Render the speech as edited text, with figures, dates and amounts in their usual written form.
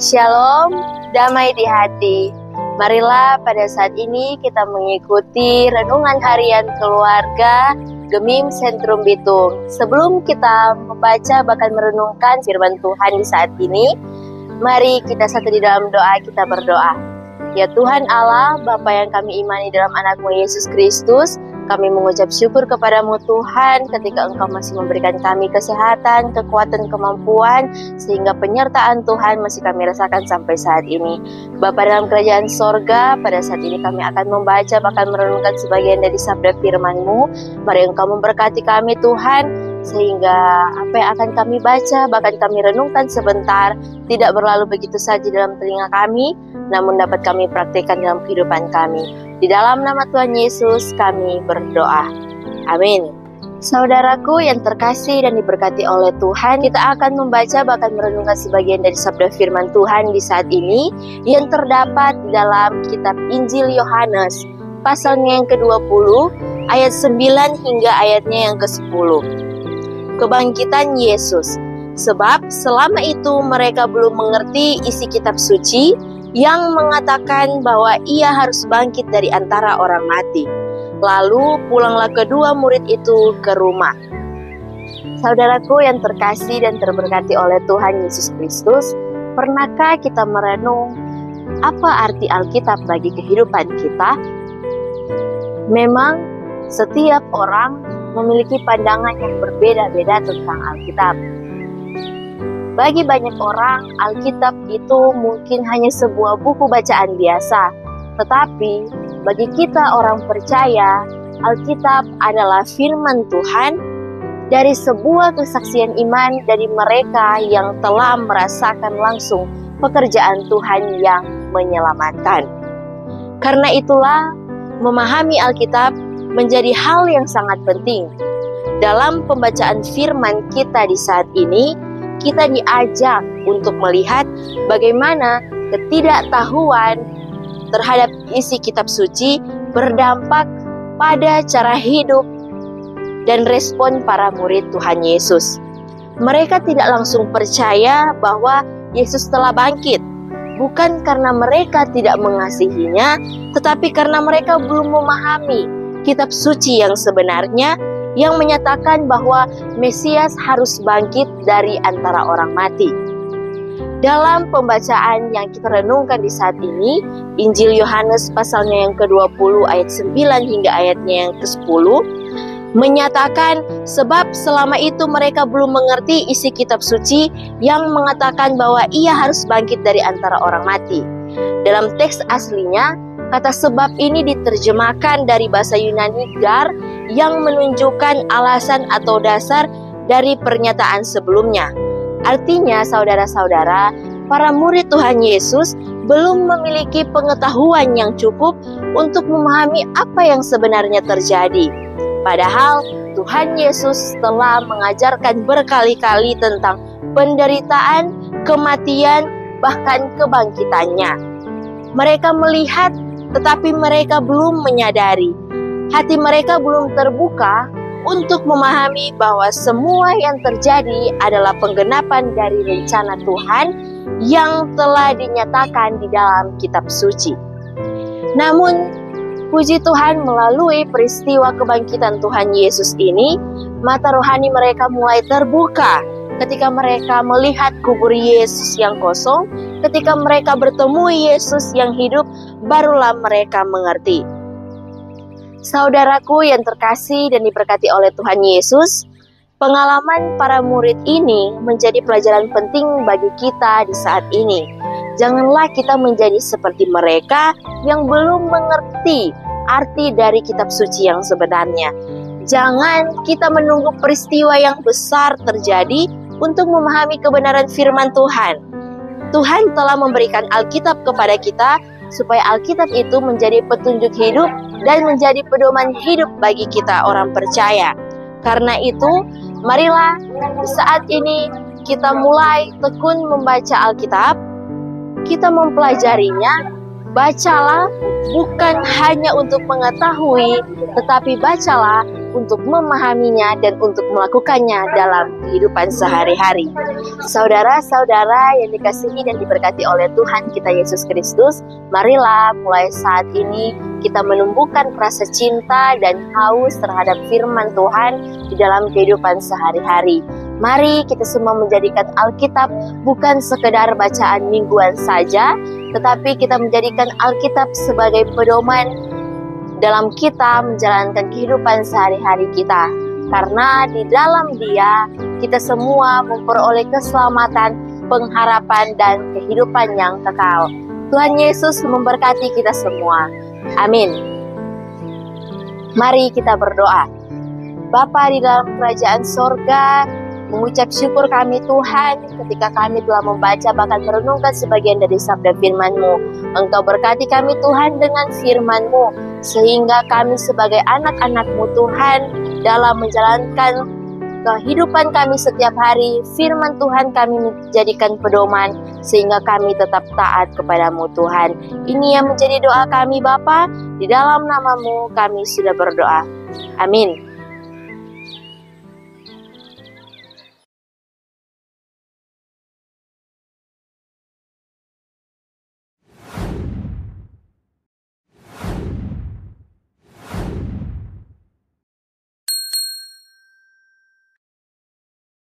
Shalom, damai di hati. Marilah pada saat ini kita mengikuti renungan harian keluarga Gemim Sentrum Bitung. Sebelum kita membaca bahkan merenungkan firman Tuhan di saat ini, mari kita satu di dalam doa, kita berdoa. Ya Tuhan Allah, Bapa yang kami imani dalam anak-Mu Yesus Kristus, kami mengucap syukur kepadamu Tuhan ketika Engkau masih memberikan kami kesehatan, kekuatan, kemampuan, sehingga penyertaan Tuhan masih kami rasakan sampai saat ini. Bapa dalam kerajaan sorga, pada saat ini kami akan membaca bahkan merenungkan sebagian dari sabda firman-Mu. Mari Engkau memberkati kami Tuhan, sehingga apa yang akan kami baca bahkan kami renungkan sebentar tidak berlalu begitu saja dalam telinga kami, namun dapat kami praktikkan dalam kehidupan kami. Di dalam nama Tuhan Yesus kami berdoa. Amin. Saudaraku yang terkasih dan diberkati oleh Tuhan, kita akan membaca bahkan merenungkan sebagian dari sabda firman Tuhan di saat ini yang terdapat di dalam kitab Injil Yohanes pasalnya yang ke-20 ayat 9 hingga ayatnya yang ke-10. Kebangkitan Yesus. Sebab selama itu mereka belum mengerti isi kitab suci yang mengatakan bahwa ia harus bangkit dari antara orang mati. Lalu pulanglah kedua murid itu ke rumah. Saudaraku yang terkasih dan terberkati oleh Tuhan Yesus Kristus, pernahkah kita merenung apa arti Alkitab bagi kehidupan kita? Memang setiap orang memiliki pandangan yang berbeda-beda tentang Alkitab. Bagi banyak orang, Alkitab itu mungkin hanya sebuah buku bacaan biasa. Tetapi, bagi kita orang percaya, Alkitab adalah firman Tuhan dari sebuah kesaksian iman dari mereka yang telah merasakan langsung pekerjaan Tuhan yang menyelamatkan. Karena itulah, memahami Alkitab menjadi hal yang sangat penting. Dalam pembacaan firman kita di saat ini, kita diajak untuk melihat bagaimana ketidaktahuan terhadap isi kitab suci berdampak pada cara hidup dan respon para murid Tuhan Yesus. Mereka tidak langsung percaya bahwa Yesus telah bangkit, bukan karena mereka tidak mengasihinya, tetapi karena mereka belum memahami kitab suci yang sebenarnya yang menyatakan bahwa Mesias harus bangkit dari antara orang mati. Dalam pembacaan yang kita renungkan di saat ini, Injil Yohanes pasalnya yang ke-20 ayat 9 hingga ayatnya yang ke-10 menyatakan sebab selama itu mereka belum mengerti isi kitab suci yang mengatakan bahwa ia harus bangkit dari antara orang mati. Dalam teks aslinya, kata sebab ini diterjemahkan dari bahasa Yunani gar yang menunjukkan alasan atau dasar dari pernyataan sebelumnya. Artinya, saudara-saudara, para murid Tuhan Yesus belum memiliki pengetahuan yang cukup untuk memahami apa yang sebenarnya terjadi. Padahal, Tuhan Yesus telah mengajarkan berkali-kali tentang penderitaan, kematian, bahkan kebangkitannya. Mereka melihat, tetapi mereka belum menyadari. Hati mereka belum terbuka untuk memahami bahwa semua yang terjadi adalah penggenapan dari rencana Tuhan yang telah dinyatakan di dalam kitab suci. Namun, puji Tuhan, melalui peristiwa kebangkitan Tuhan Yesus ini, mata rohani mereka mulai terbuka ketika mereka melihat kubur Yesus yang kosong. Ketika mereka bertemu Yesus yang hidup, barulah mereka mengerti. Saudaraku yang terkasih dan diberkati oleh Tuhan Yesus, pengalaman para murid ini menjadi pelajaran penting bagi kita di saat ini. Janganlah kita menjadi seperti mereka yang belum mengerti arti dari kitab suci yang sebenarnya. Jangan kita menunggu peristiwa yang besar terjadi untuk memahami kebenaran firman Tuhan. Tuhan telah memberikan Alkitab kepada kita supaya Alkitab itu menjadi petunjuk hidup dan menjadi pedoman hidup bagi kita orang percaya. Karena itu, marilah saat ini kita mulai tekun membaca Alkitab, kita mempelajarinya. Bacalah bukan hanya untuk mengetahui, tetapi bacalah untuk memahaminya dan untuk melakukannya dalam kehidupan sehari-hari. Saudara-saudara yang dikasihi dan diberkati oleh Tuhan kita Yesus Kristus, marilah mulai saat ini kita menumbuhkan rasa cinta dan haus terhadap firman Tuhan di dalam kehidupan sehari-hari. Mari kita semua menjadikan Alkitab bukan sekedar bacaan mingguan saja, tetapi kita menjadikan Alkitab sebagai pedoman dalam kita menjalankan kehidupan sehari-hari kita. Karena di dalam Dia, kita semua memperoleh keselamatan, pengharapan, dan kehidupan yang kekal. Tuhan Yesus memberkati kita semua. Amin. Mari kita berdoa. Bapa di dalam kerajaan sorga, mengucap syukur kami Tuhan ketika kami telah membaca bahkan merenungkan sebagian dari sabda firman-Mu. Engkau berkati kami Tuhan dengan firman-Mu, sehingga kami sebagai anak-anak-Mu Tuhan dalam menjalankan kehidupan kami setiap hari, firman Tuhan kami menjadikan pedoman sehingga kami tetap taat kepada-Mu Tuhan. Ini yang menjadi doa kami Bapa, di dalam nama-Mu kami sudah berdoa. Amin.